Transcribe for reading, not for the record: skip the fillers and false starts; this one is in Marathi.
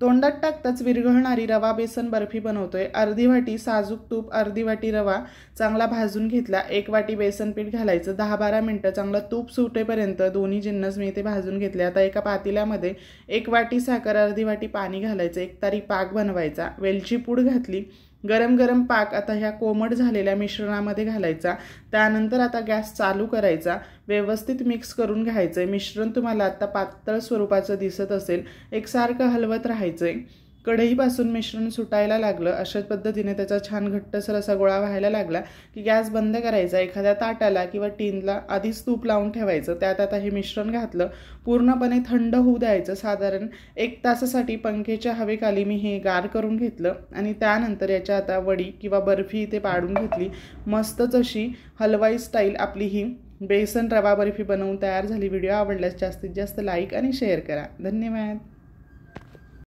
तोंडात टाकताच विरघळणारी रवा बेसन बर्फी बनवतोय। अर्धी वाटी साजूक तूप, अर्धी वाटी रवा चांगला भाजून घेतला। 1 वाटी बेसन पीठ घालायचं। 10-12 मिनिटं चांगलं तूप सुटेपर्यंत दोन्ही जिन्नस मी इथे भाजून घेतले। आता एका पातेल्यामध्ये 1 वाटी साखर, अर्धी वाटी पाणी घालायचं। 1 तारी पाक बनवायचा। वेलची पूड घातली। गरम गरम पाक आता ह्या कोमट झालेल्या मिश्रणामध्ये घालायचा। त्यानंतर आता गॅस चालू करायचा। व्यवस्थित मिक्स करून घ्यायचं। मिश्रण तुम्हाला आता पातळ स्वरूपाचं दिसत असेल। एकसारखं हलवत राहायचंय। कढईपासून मिश्रण सुटायला लागलं, अशा पद्धतीने त्याचा छान घट्टसर असा गोळा व्हायला लागला की गॅस बंद करायचा। एखाद्या ताटाला किंवा टीनला आधीच तूप लावून ठेवायचं। त्यात आता हे मिश्रण घातलं। पूर्णपणे थंड होऊ द्यायचं। साधारण 1 तासासाठी पंख्याच्या हवेखाली मी हे गार करून घेतलं आणि त्यानंतर याच्या आता वडी किंवा बर्फी इथे पाडून घेतली। मस्तच अशी हलवाई स्टाईल आपली ही बेसन रवा बर्फी बनवून तयार झाली। व्हिडिओ आवडल्यास जास्तीत जास्त लाईक आणि शेअर करा। धन्यवाद।